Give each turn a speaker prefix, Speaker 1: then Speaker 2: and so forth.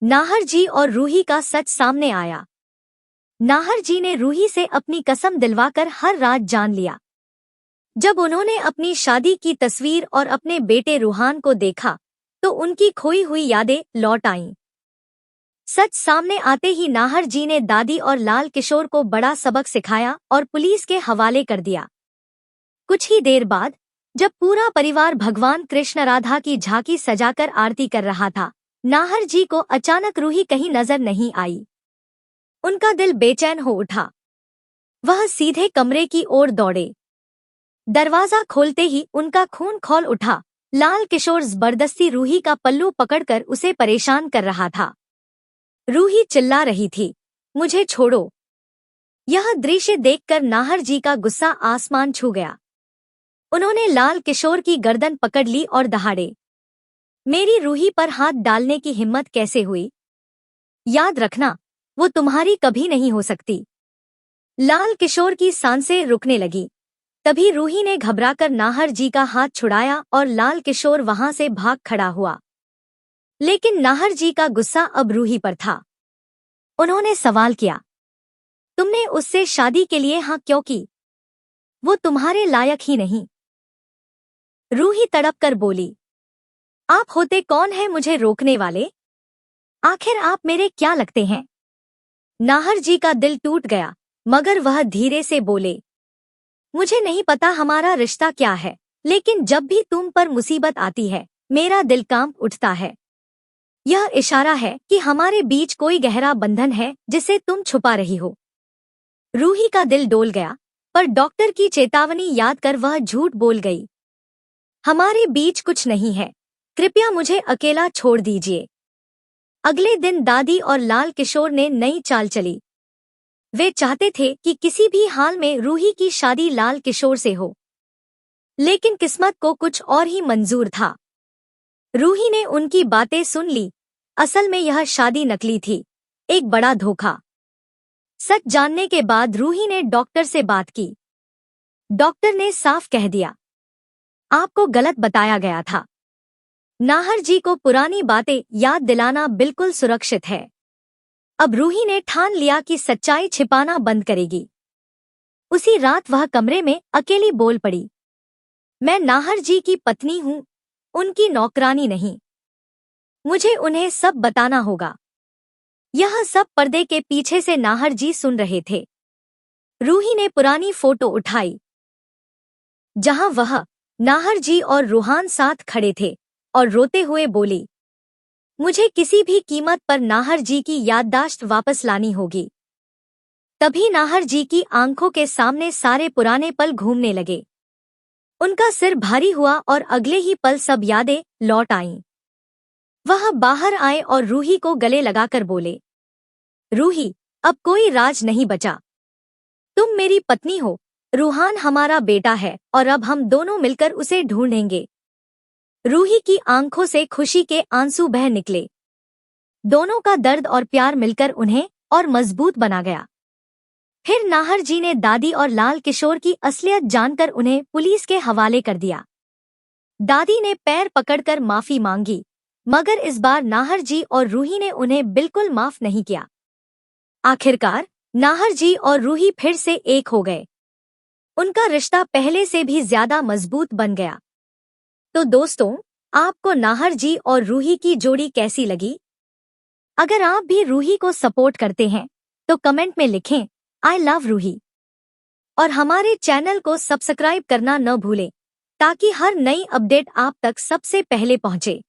Speaker 1: नाहर जी और रूही का सच सामने आया। नाहर जी ने रूही से अपनी कसम दिलवाकर हर रात जान लिया। जब उन्होंने अपनी शादी की तस्वीर और अपने बेटे रूहान को देखा तो उनकी खोई हुई यादें लौट आईं। सच सामने आते ही नाहर जी ने दादी और लाल किशोर को बड़ा सबक सिखाया और पुलिस के हवाले कर दिया। कुछ ही देर बाद जब पूरा परिवार भगवान कृष्ण राधा की झांकी सजाकर आरती कर रहा था, नाहर जी को अचानक रूही कहीं नजर नहीं आई। उनका दिल बेचैन हो उठा। वह सीधे कमरे की ओर दौड़े। दरवाजा खोलते ही उनका खून खौल उठा। लाल किशोर जबरदस्ती रूही का पल्लू पकड़कर उसे परेशान कर रहा था। रूही चिल्ला रही थी, मुझे छोड़ो। यह दृश्य देखकर नाहर जी का गुस्सा आसमान छू गया। उन्होंने लाल किशोर की गर्दन पकड़ ली और दहाड़े, मेरी रूही पर हाथ डालने की हिम्मत कैसे हुई? याद रखना, वो तुम्हारी कभी नहीं हो सकती। लाल किशोर की सांसें रुकने लगी। तभी रूही ने घबराकर नाहर जी का हाथ छुड़ाया और लाल किशोर वहां से भाग खड़ा हुआ। लेकिन नाहर जी का गुस्सा अब रूही पर था। उन्होंने सवाल किया, तुमने उससे शादी के लिए हाँ क्यों की? वो तुम्हारे लायक ही नहीं। रूही तड़प कर बोली, आप होते कौन है मुझे रोकने वाले? आखिर आप मेरे क्या लगते हैं? नाहर जी का दिल टूट गया, मगर वह धीरे से बोले, मुझे नहीं पता हमारा रिश्ता क्या है, लेकिन जब भी तुम पर मुसीबत आती है मेरा दिल कांप उठता है। यह इशारा है कि हमारे बीच कोई गहरा बंधन है जिसे तुम छुपा रही हो। रूही का दिल डोल गया, पर डॉक्टर की चेतावनी याद कर वह झूठ बोल गई। हमारे बीच कुछ नहीं है, कृपया मुझे अकेला छोड़ दीजिए। अगले दिन दादी और लाल किशोर ने नई चाल चली। वे चाहते थे कि किसी भी हाल में रूही की शादी लाल किशोर से हो, लेकिन किस्मत को कुछ और ही मंजूर था। रूही ने उनकी बातें सुन ली। असल में यह शादी नकली थी, एक बड़ा धोखा। सच जानने के बाद रूही ने डॉक्टर से बात की। डॉक्टर ने साफ कह दिया, आपको गलत बताया गया था। नाहर जी को पुरानी बातें याद दिलाना बिल्कुल सुरक्षित है। अब रूही ने ठान लिया कि सच्चाई छिपाना बंद करेगी। उसी रात वह कमरे में अकेली बोल पड़ी, मैं नाहर जी की पत्नी हूँ, उनकी नौकरानी नहीं। मुझे उन्हें सब बताना होगा। यह सब पर्दे के पीछे से नाहर जी सुन रहे थे। रूही ने पुरानी फोटो उठाई, जहां वह, नाहर जी और रूहान साथ खड़े थे, और रोते हुए बोली, मुझे किसी भी कीमत पर नाहर जी की याददाश्त वापस लानी होगी। तभी नाहर जी की आंखों के सामने सारे पुराने पल घूमने लगे। उनका सिर भारी हुआ और अगले ही पल सब यादें लौट आईं। वह बाहर आए और रूही को गले लगाकर बोले, रूही, अब कोई राज नहीं बचा। तुम मेरी पत्नी हो, रूहान हमारा बेटा है और अब हम दोनों मिलकर उसे ढूंढेंगे। रूही की आंखों से खुशी के आंसू बह निकले। दोनों का दर्द और प्यार मिलकर उन्हें और मजबूत बना गया। फिर नाहर जी ने दादी और लाल किशोर की असलियत जानकर उन्हें पुलिस के हवाले कर दिया। दादी ने पैर पकड़कर माफी मांगी, मगर इस बार नाहर जी और रूही ने उन्हें बिल्कुल माफ नहीं किया। आखिरकार नाहर जी और रूही फिर से एक हो गए। उनका रिश्ता पहले से भी ज्यादा मजबूत बन गया। तो दोस्तों, आपको नाहर जी और रूही की जोड़ी कैसी लगी? अगर आप भी रूही को सपोर्ट करते हैं तो कमेंट में लिखें, आई लव रूही। और हमारे चैनल को सब्सक्राइब करना न भूलें, ताकि हर नई अपडेट आप तक सबसे पहले पहुंचे।